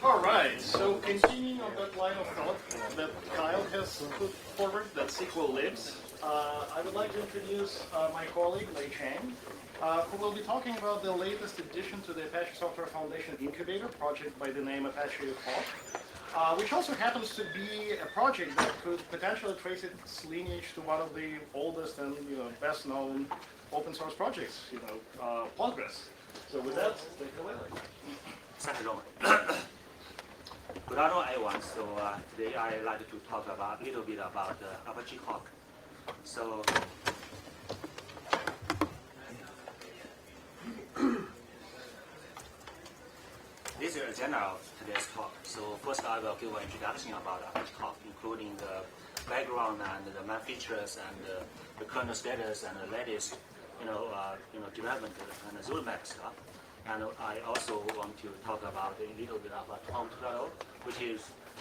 All right, so continuing on that line of thought that Kyle has put forward, that SQL lives, I would like to introduce my colleague, Lei Chang, who will be talking about the latest addition to the Apache Software Foundation Incubator project by the name Apache Hawk, which also happens to be a project that could potentially trace its lineage to one of the oldest and best known open source projects, Postgres. So with that, take it away. Thank you, Roman. Good afternoon, everyone. So today I'd like to talk a little bit about Apache Hawk. So this is the agenda of today's talk. So first I will give an introduction about Apache Hawk, including the background and the main features and the current status and the latest development and the roadmap stuff. And I also want to talk about a little bit about Tom 2.0,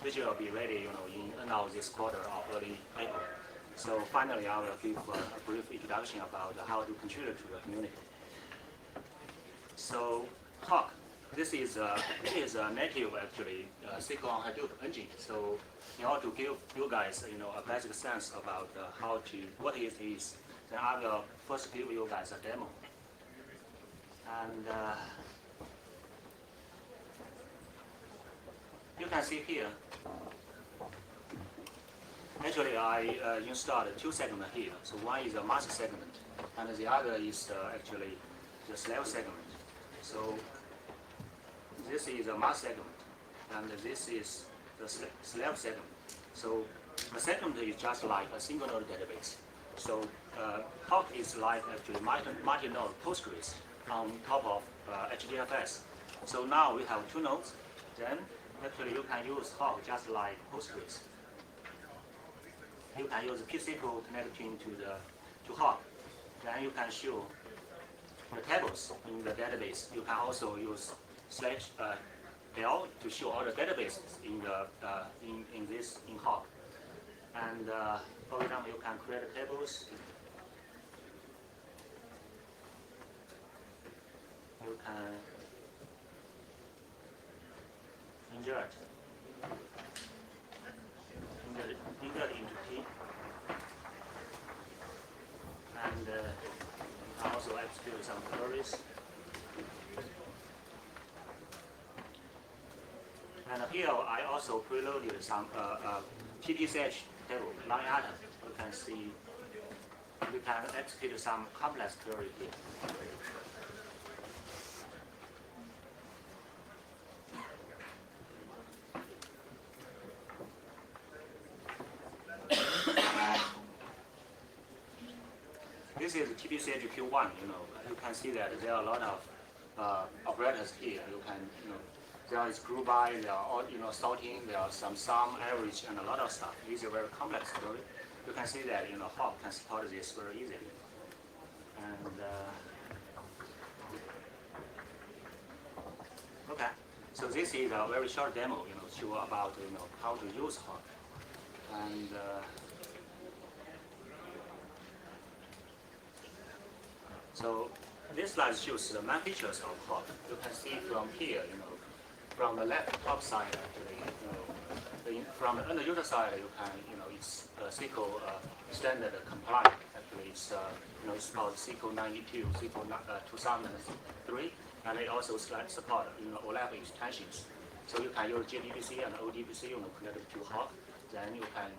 which will be ready, in end of this quarter or early April. So finally, I will give a brief introduction about how to contribute to the community. So Hawk, this is a native actually SQL on Hadoop engine. So in order to give you guys a basic sense about what it is, then I will first give you guys a demo. And you can see here, actually I installed two segments here. So one is a master segment, and the other is actually the slave segment. So this is a master segment, and this is the slave segment. So the segment is just like a single node database. So Hawk is like actually multi-node Postgres on top of HDFS. So now we have two nodes. Then actually you can use Hawk just like Postgres. You can use pSQL connecting to Hawk. Then you can show the tables in the database. You can also use /L to show all the databases in Hawk. And for example, you can create tables. You can insert into T, and you can also execute some queries. And here I also preloaded some TTCH table line item. You can see we can execute some complex query here. This is TTCH Q1. You can see that there are a lot of operators here. You can, there is group by, there are all, sorting, there are some sum, average, and a lot of stuff. These are very complex query. You can see that Hawk can support this very easily. And okay, so this is a very short demo, show about how to use Hawk. And so this slide shows the main features of Hawk. You can see from here, from the left top side, actually, from the end user side, you can, it's SQL standard compliant. Actually, it's it's called SQL 92, SQL 2003, and it also supports OLAP extensions. So you can use JDBC and ODBC, connected to Hawk. Then you can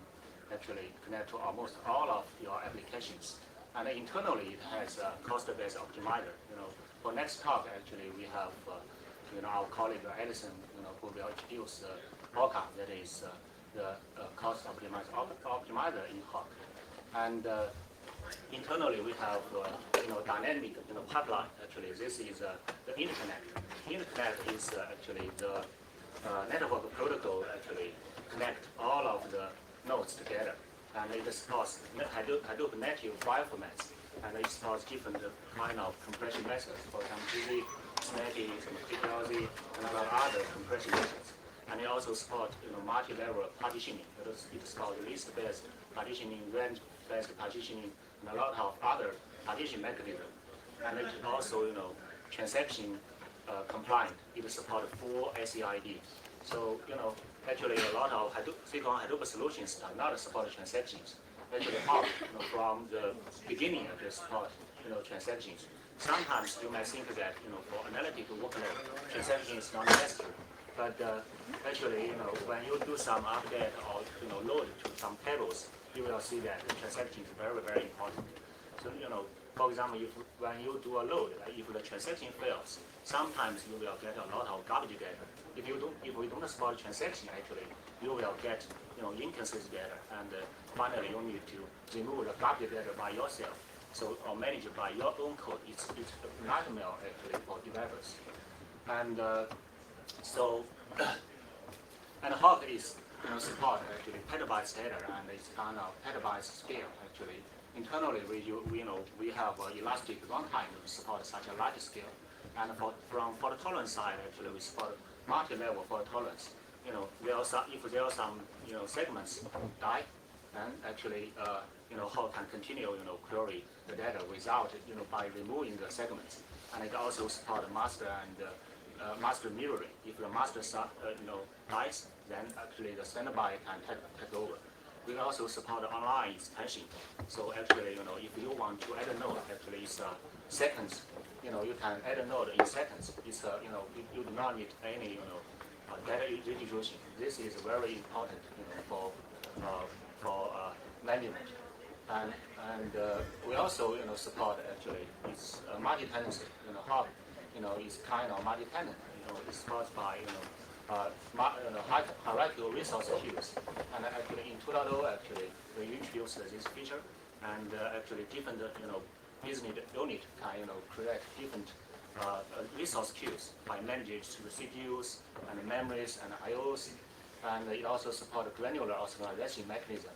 actually connect to almost all of your applications. And internally, it has a cost-based optimizer. For next talk, actually, we have our colleague Edison, who will introduce Hawk, that is the cost optimizer in Hawk. And internally, we have dynamic pipeline. Actually, this is the interconnect. Interconnect is actually the network protocol. Actually, connect all of the nodes together. And it supports Hadoop native file formats, and it supports different kind of compression methods, for example, GZ, Snappy, PPLZ, and a lot of other compression methods. And it also supports multi-level partitioning. It supports list-based partitioning, range-based partitioning, and a lot of other partition mechanisms. And it also transaction compliant. It supports full SEID. So, actually a lot of Silicon Hadoop solutions are not support transactions. Actually, Hawk, from the beginning of the support, transactions. Sometimes you might think that, for analytical workload, transaction is not necessary. But actually, when you do some update or, load to some tables, you will see that the transaction is very, very important. So, for example, when you do a load, if the transaction fails, sometimes you will get a lot of garbage data. If we don't support transaction, actually, you will get, inconsistent data, and finally you need to remove the garbage data by yourself. So, or manage it by your own code. It's a nightmare actually for developers. And so, and Hawk is support actually petabytes data, and it's kind of petabytes scale actually. Internally, we have elastic runtime to support such a large scale. And from fault tolerance side, actually, we support multi-level fault tolerance. If there are some segments die, then actually Hawk can continue query the data without by removing the segments. And it also supports master and master mirroring. If the master dies, then actually the standby can take over. We also support online expansion. So actually, if you want to add a node, actually it's seconds. You can add a node in seconds. It's you do not need any data redistribution. This is very important for management. And we also support actually it's multi-tenancy. Hawk is kind of multi-tenant. It's supported by hierarchical resource queues. And actually in 2.0 actually we introduced this feature, and actually different business unit can create different resource queues by managing the CPUs and the memories and IOs, and it also supports granular organization mechanism.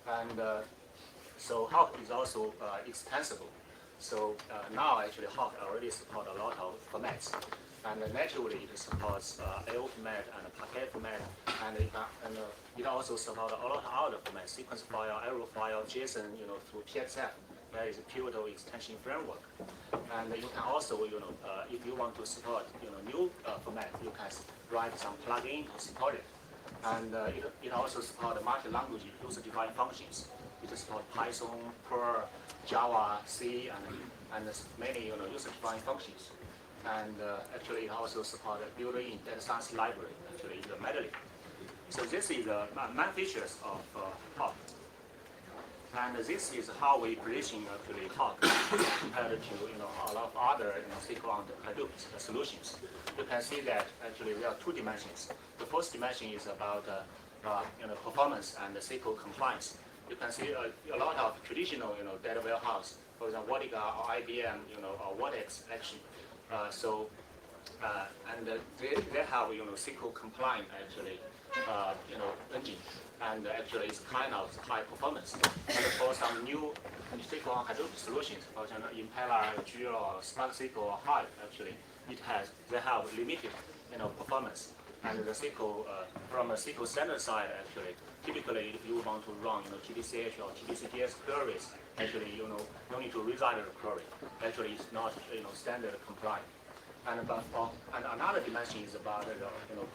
And so Hawk is also extensible. So now actually Hawk already supports a lot of formats. And naturally, it supports AO format and Parquet format, and it also supports a lot of other formats: sequence file, arrow file, JSON, through PXF. That is a pivotal extension framework. And you can also, if you want to support, new format, you can write some plugin to support it. And it also supports multi-language user-defined functions. It supports Python, Perl, Java, C, and many user-defined functions. And actually it also supports built-in data science library, actually the medley. So this is the main features of Hawk. And this is how we position actually Hawk compared to a lot of other SQL and Hadoop solutions. You can see that actually there are two dimensions. The first dimension is about performance and SQL compliance. You can see a lot of traditional data warehouse, for example, Vertica or IBM, or Vertex actually. And they have SQL compliant actually engine, and actually it's kind of high performance. And for some new SQL Hadoop solutions, for example, Impala, Geo, or Spark SQL, or Hive, actually they have limited performance. And the SQL from a SQL standard side, actually, typically if you want to run TDCH or TDCTS queries, actually you need to rewrite the query. Actually, it's not standard compliant. And another dimension is about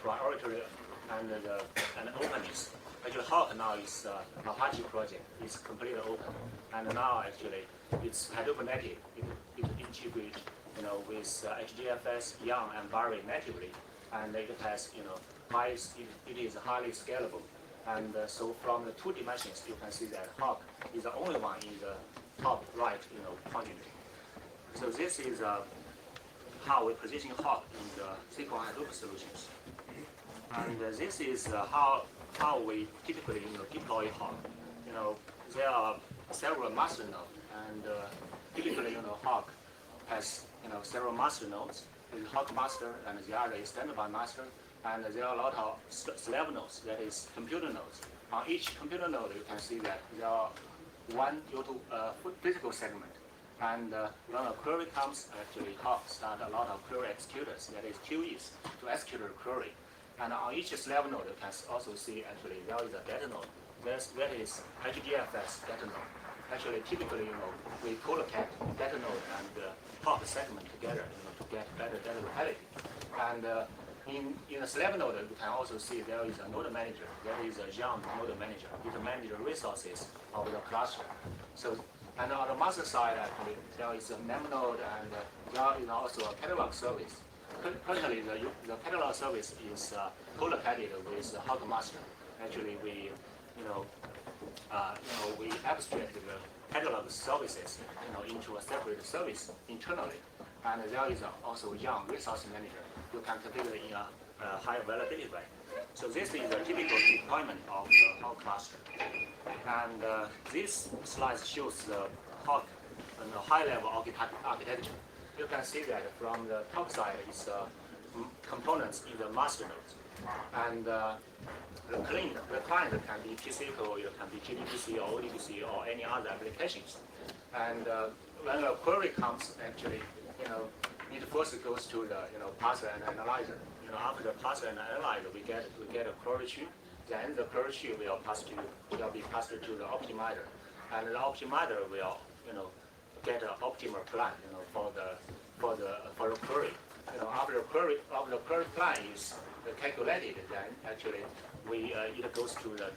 priority and openness. Actually, Hawk now is Apache project. It's completely open, and now actually it's Hadoop native. It integrates with HDFS, Yarn, and Barry natively, and it has it is highly scalable. And so from the two dimensions, you can see that Hawk is the only one in the top right quadrant. So this is how we position Hawk in the SQL Hadoop solutions. And this is how we typically deploy Hawk. There are several master nodes, and typically Hawk has several master nodes. There's Hawk master, and the other is standby master, and there are a lot of slave nodes, that is computer nodes. On each computer node, you can see that there are one physical segment. And when a query comes, actually Hawk start a lot of query executors, that is QEs, to execute the query. And on each slave node, you can also see actually there is a data node. That is HDFS data node. Actually, typically, we collocate data node and Hawk segment together to get better data locality. And in the slave node, you can also see there is a node manager. There is a young node manager. It manages the resources of the cluster. So, and on the master side, actually, there is a mem node, and there is also a catalog service. Currently, the catalog service is co-located with the Hawk master. Actually, we abstract the catalog services, into a separate service internally. And there is also young resource manager. You can configure in a high availability way. So this is a typical deployment of the Hawk cluster. And this slide shows the Hawk and the high-level architecture. You can see that from the top side is components in the master node. And the client can be TCP, it can be gDPC or ODPC or any other applications. And when a query comes, actually, it first goes to the parser and analyzer. After the parser and analyzer, we get a query tree. Then the query tree will be passed to the optimizer, and the optimizer will get an optimal plan for the query. After the query plan is calculated, then actually it goes to the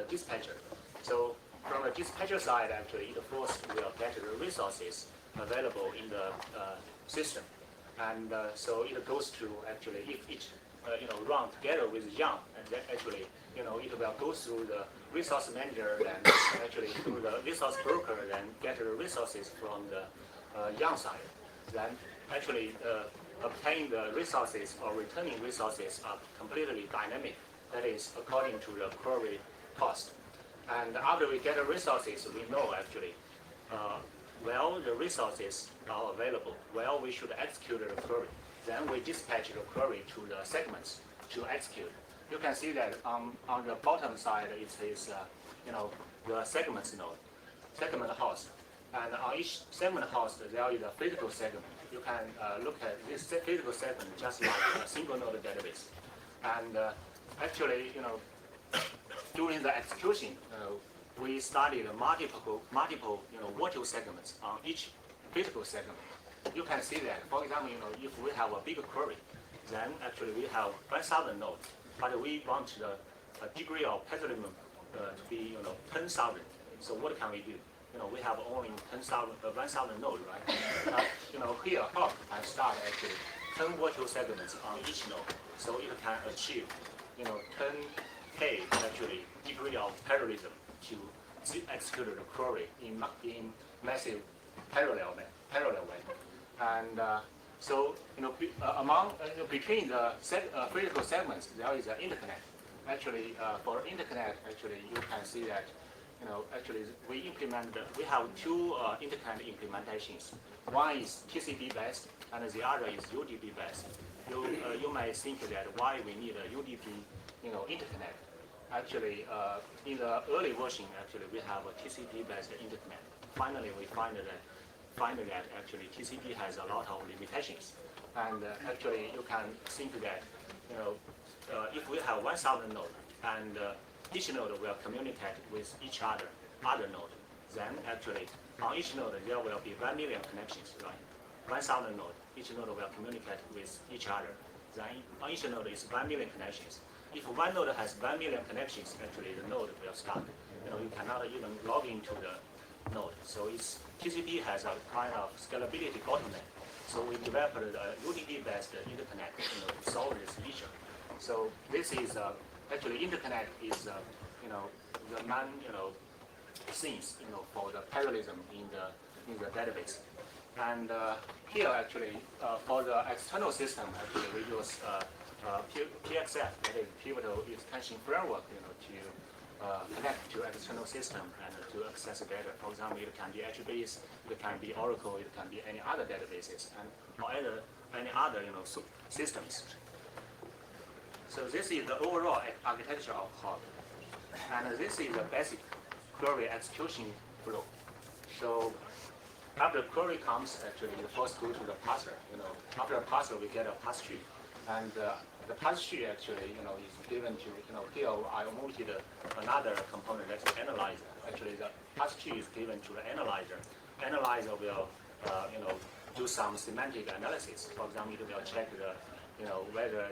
dispatcher. So from the dispatcher side, actually it first will get the resources available in the system, and so it goes to actually if it run together with Young, and then actually it will go through the resource manager, then actually through the resource broker, then get the resources from the Young side. Then actually obtaining the resources or returning resources are completely dynamic. That is according to the query cost. And after we get the resources, we know actually the resources are available, we should execute the query. Then we dispatch the query to the segments to execute. You can see that on the bottom side it is the segments node, segment host. And on each segment host there is a physical segment. You can look at this physical segment just like a single node database. And actually, during the execution, we studied multiple virtual segments on each physical segment. You can see that, for example, if we have a big query, then actually we have 1,000 nodes, but we want the degree of parallelism to be 10,000. So what can we do? We have only 1,000 nodes, right? Here Hawk can start actually 10 virtual segments on each node, so it can achieve 10K actually degree of parallelism to execute the query in massive parallel way. And so between the physical segments there is an interconnect. Actually, for interconnect, actually you can see that actually we have two interconnect implementations. One is TCP based and the other is UDP based. You may think that why we need a UDP interconnect. Actually, in the early version, actually we have a TCP based interconnect. Finally, we find that actually TCP has a lot of limitations. And actually, you can think that if we have 1,000 nodes and each node will communicate with each other node, then actually on each node there will be 1 million connections, right? 1,000 nodes, each node will communicate with each other. Then on each node is 1 million connections. If one node has 1 million connections, actually the node will stop. You cannot even log into the node. So TCP has a kind of scalability bottleneck. So we developed a UDP-based interconnect to solve this issue. So this is actually interconnect is the main things for the parallelism in the database. And here actually for the external system, actually we use PXF, that is Pivotal Extension Framework, to connect to external system and to access data. For example, it can be HBase, it can be Oracle, it can be any other databases, and or any other systems. So this is the overall architecture of Hawk, and this is the basic query execution flow. So after the query comes, actually you first go to the parser. After the parser, we get a pass tree, and the pass tree actually is given to here I omitted another component that's the analyzer. Actually, the pass tree is given to the analyzer. Analyzer will do some semantic analysis. For example, it will check the, whether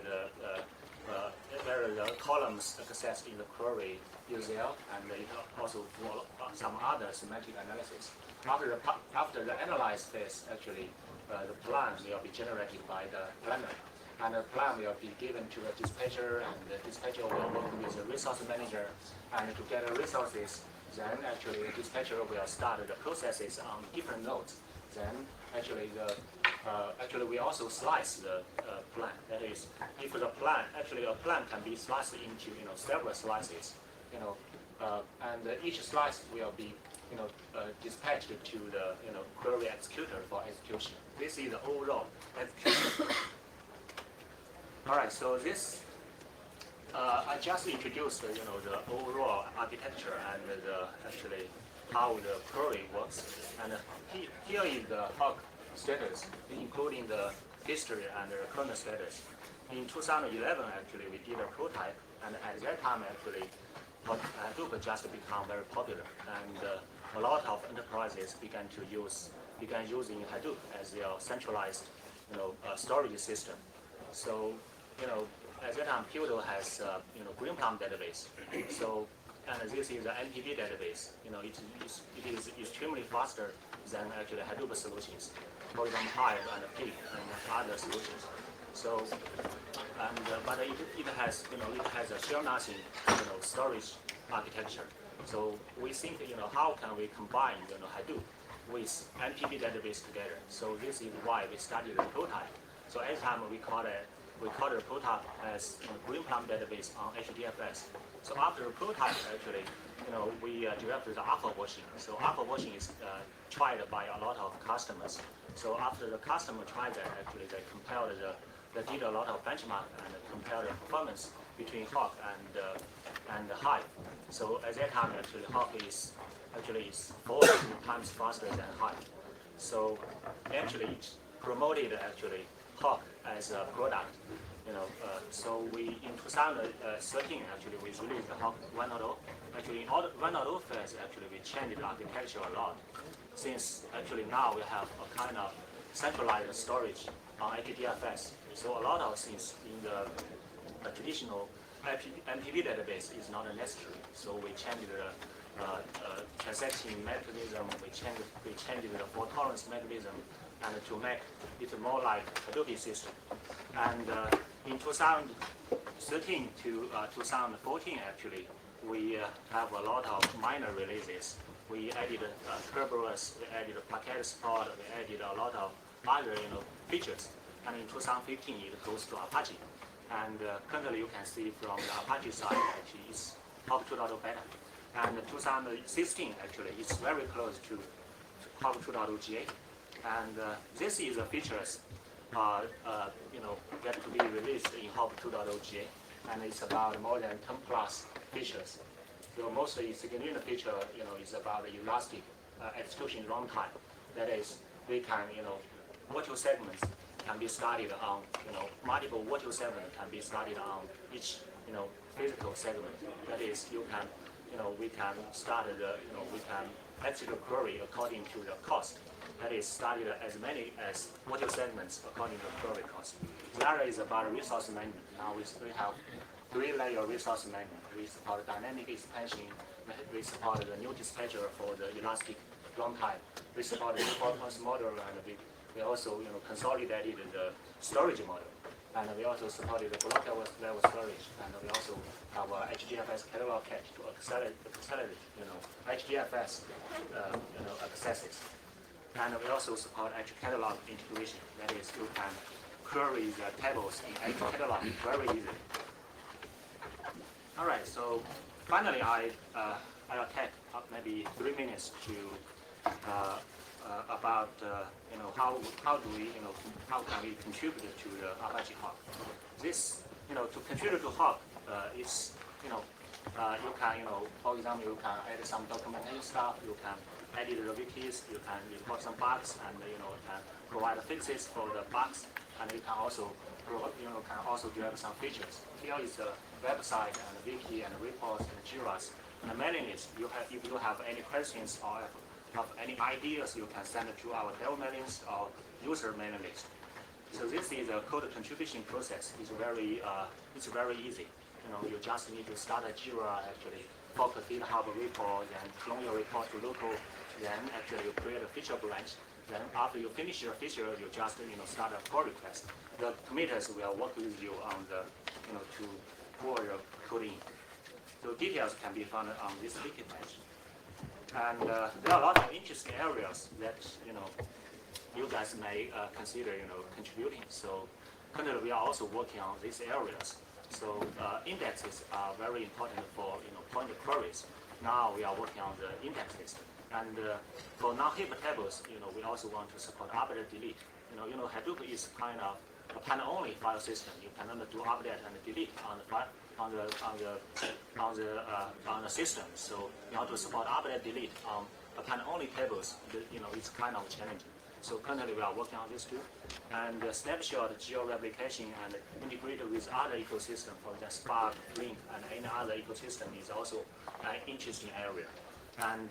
the columns accessed in the query URL, and it also do some other semantic analysis. After the analyze phase, actually, the plan will be generated by the planner. And the plan will be given to the dispatcher, and the dispatcher will work with the resource manager. And to get the resources, then actually the dispatcher will start the processes on different nodes. Then actually we also slice the plan. That is, if the plan, actually a plan can be sliced into several slices, and each slice will be dispatched to the query executor for execution. This is the overall execution. All right, so this I just introduced the overall architecture and actually how the query works. And here is the hog status, including the history and the current status. In 2011, actually, we did a prototype, and at that time, actually, Hadoop just become very popular, and a lot of enterprises began using Hadoop as their centralized, storage system. So, at that time, Pivotal has, Green Plum database. So, and this is the NPV database. It is extremely faster than actually Hadoop solutions. For example, Hive and Pig and other solutions. So, but it has, a share nothing, storage architecture. So we think, how can we combine, Hadoop with NPV database together? So this is why we started the prototype. So every time we call the prototype as Green Plum database on HDFS. So after the prototype, actually, we developed the alpha version. So alpha version is tried by a lot of customers. So after the customer tried that, actually, they did a lot of benchmark and compared the performance between Hawk and Hive. So at that time, actually, Hawk is 4 times faster than Hive. So actually, it promoted actually Hawk as a product. So we in 2013 actually we released the Hawk 1.0. Actually, in 1.0 phase, actually we changed the architecture a lot. Since actually now we have a kind of centralized storage on HDFS. So a lot of things in the traditional NPV database is not necessary. So we changed the transaction mechanism. We changed the fault tolerance mechanism, and to make it more like Hadoop system. And in 2013 to 2014, actually, we have a lot of minor releases. We added Kerberos, we added packet support, we added a lot of other features. And in 2015, it goes to Apache. And currently, you can see from the Apache side, actually, it's Hawk 2.0 beta. And 2016, actually, it's very close to Hawk 2.0 GA. And this is the features, that to be released in Hawk 2.0 GA. And it's about more than 10 plus features. The most significant feature, is about the elastic execution runtime. That is, we can, virtual segments can be started on, multiple virtual segments can be started on each, physical segment. That is, you can, we can start the, we can execute a query according to the cost. That is started as many as virtual segments according to the query cost. The other is about resource management. Now we have 3-layer resource management. We support dynamic expansion. We support the new dispatcher for the elastic runtime. We support the performance model, and we also consolidated the storage model. And we also supported the block level storage. And we also have a HDFS catalog cache to accelerate HDFS accesses. And we also support catalog integration. That is, you can query the tables in catalog very easily. All right, so finally, I'll take maybe 3 minutes to about how can we contribute to the Apache Hawk. This to contribute to Hawk is you can for example you can add some documentation stuff, you can edit the wikis, you can report some bugs, and can provide fixes for the bugs, and you can also develop some features. Here is the website and wiki and reports and Jiras. And the mailing list. If you have any questions or have any ideas, you can send it to our dev mailing list or user mailing list. So this is a code contribution process. It's very easy. You just need to start a Jira, actually, fork a GitHub repo, then clone your report to local, then actually you create a feature branch. Then after you finish your feature, you just start a pull request. The committers will work with you on the to pull your code in. So details can be found on this wiki page. And there are a lot of interesting areas that you guys may consider contributing. So currently we are also working on these areas. So indexes are very important for point queries. Now we are working on the indexes. And for non-heap tables, we also want to support update delete. Hadoop is kind of a pan-only file system. You can only do update and delete on the file, on the system. So in order to support update delete on a pan-only tables, it's kind of challenging. So currently we are working on this too. And snapshot geo-replication and integrated with other ecosystems, for example, Spark, Flink, and any other ecosystem is also an interesting area. And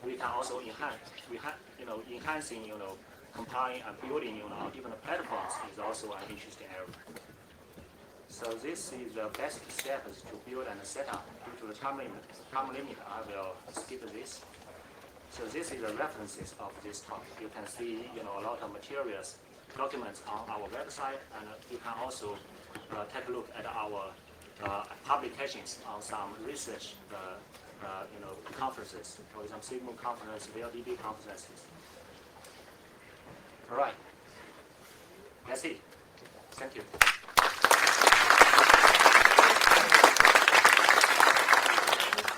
we can also enhancing, compiling and building, on different platforms is also an interesting area. So this is the best steps to build and set up. Due to the time limit, I will skip this. So this is the references of this talk. You can see, a lot of materials, documents on our website, and you can also take a look at our publications on some research, conferences. For example, Sigma conference, VLDB conferences. All right. That's it. Thank you.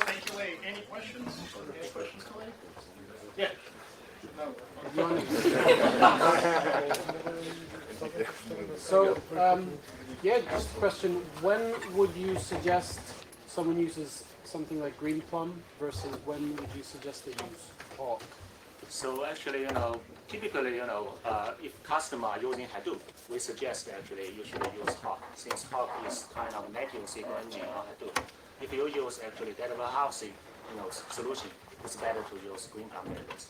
Thank you, Wei. Any questions? Any questions, Wei? Yeah. So, yeah, just a question. When would you suggest someone uses something like Greenplum versus when would you suggest they use Hawk? So actually, typically, if customer are using Hadoop, we suggest actually you should use Hawk, since Hawk is kind of native SQL engine on Hadoop. If you use actually data warehousing, solution, it's better to use Greenplum database.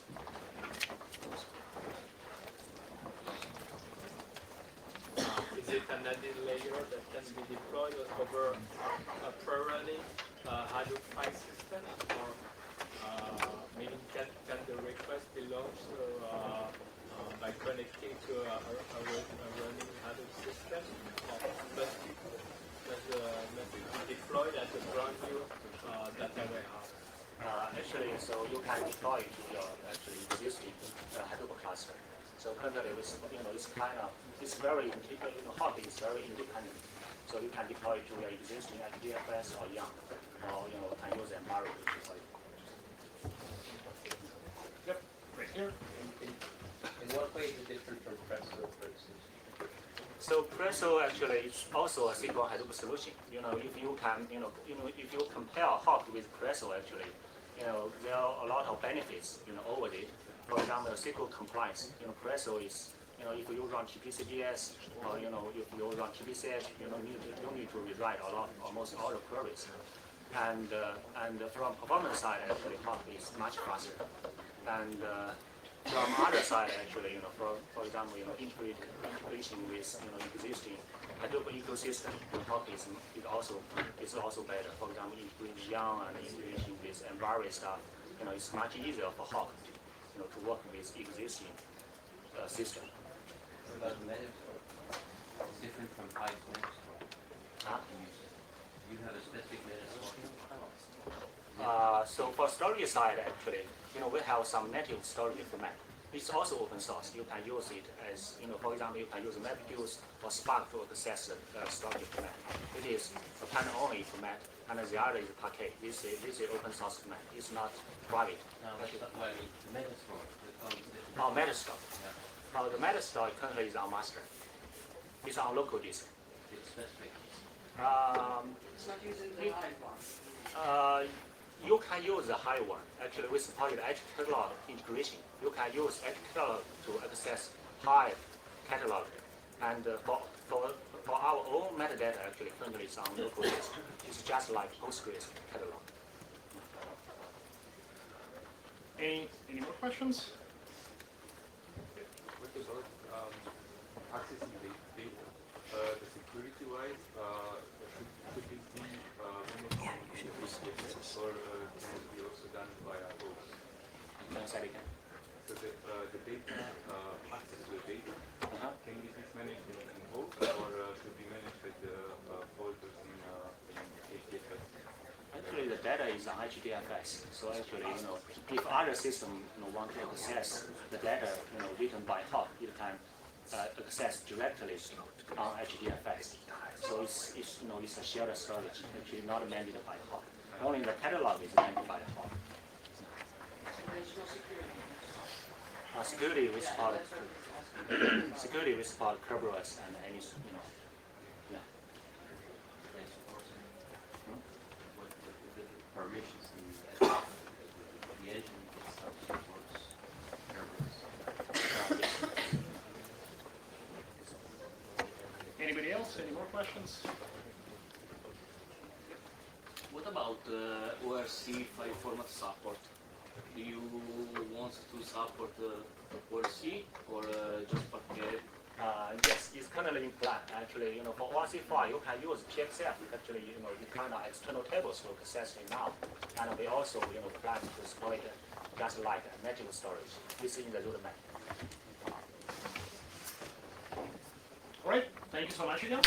Is it an added layer that can be deployed over a pre-running Hadoop file system, or meaning can the request be launched by connecting to a running Hadoop system, or must it be deployed as a brand new data warehouse? Actually, so you can deploy to your actually existing Hadoop cluster. So currently, it's it's very Hawk is very independent. So you can deploy to your existing DFS or YARN, or can use Environment to deploy. Yep, right here. In what way is it different from Presto, for instance? So Presto actually is also a SQL Hadoop solution. If you can, if you compare Hawk with Presto, actually, there are a lot of benefits, over it. For example, SQL compliance. Presto is, if you run TPCDS or if you run TPCH, you need to rewrite almost all the queries. And from performance side, actually, Hawk is much faster. And from other side, actually, for example, integration with existing Hadoop ecosystem, Hawk is also better. For example, integrating YARN and integration with Environment stuff, it's much easier for Hawk, to work with existing system. What about Metastore? It's different from Hive Metastore. Huh? You have a specific Metastore. So for storage side, actually, we have some native storage format. It's also open source. You can use it as, for example, you can use MapReduce or Spark to access the storage format. It is a pan-only format, and the other is Parquet. This is open source format. It's not private. No, the Metastore. Oh, Metastore. Yeah. The Metastore currently is on master. It's on local disk. It's specific. It's not using the Hive one. You can use the high one. Actually, we support Edge catalog integration. You can use Edge catalog to access Hive catalog. And for our own metadata, actually, currently it's on local disk. It's just like Postgres catalog. Any more questions? What about accessing the data? The security-wise, could it be managed or can it be also done via host? Can I say it again? So the data, access to the data, Uh-huh. can it be managed in host or should be managed with the folders in HDFS? Actually, the data is on HDFS. So actually, if other system want to access the data, written by Hop, it can access directly on HDFS. So it's a shared storage, actually not managed by Hop. Only the catalog is managed by Hop. Security with part security with part Kerberos and any yeah. What the permissions the engine itself supports Kerberos. Anybody else? Any more questions? What about ORC file format support? Do you want to support ORC or just Parquet? Yes, it's currently in plan. Actually, for ORC file, you can use PXF. Actually, you kind of external tables for accessing now, and we also, plan to exploit it just like native storage. This is in the roadmap. All right. Thank you so much again.